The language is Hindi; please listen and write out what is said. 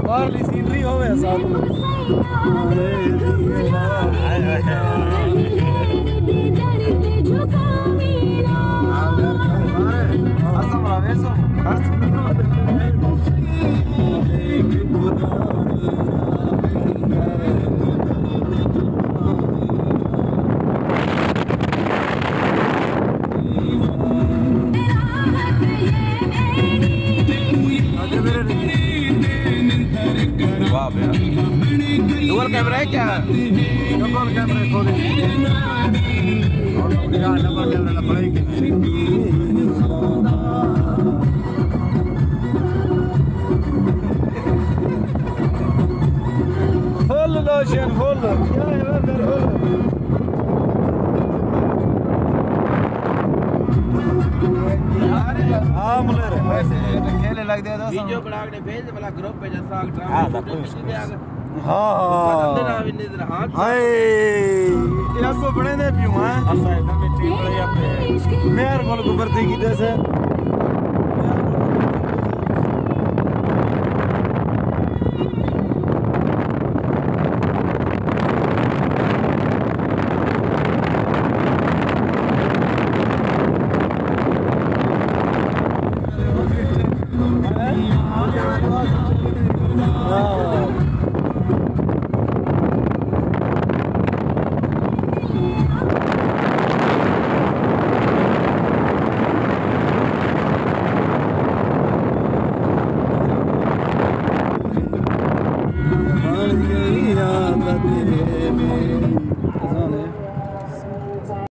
बाहरली सीनरी होवे साथ में डुअल कैमरा है क्या? डबल कैमरा खोले और डबल कैमरा पड़ेगी फुल लोशन फुल हाँ मुले वैसे खेले लग दे दो वीडियो बना के भेज वाला ग्रुप पे जैसा हाँ हाय ये आपको बड़े ने भी हुआ है मेहर बोल को भर्ती की जैसे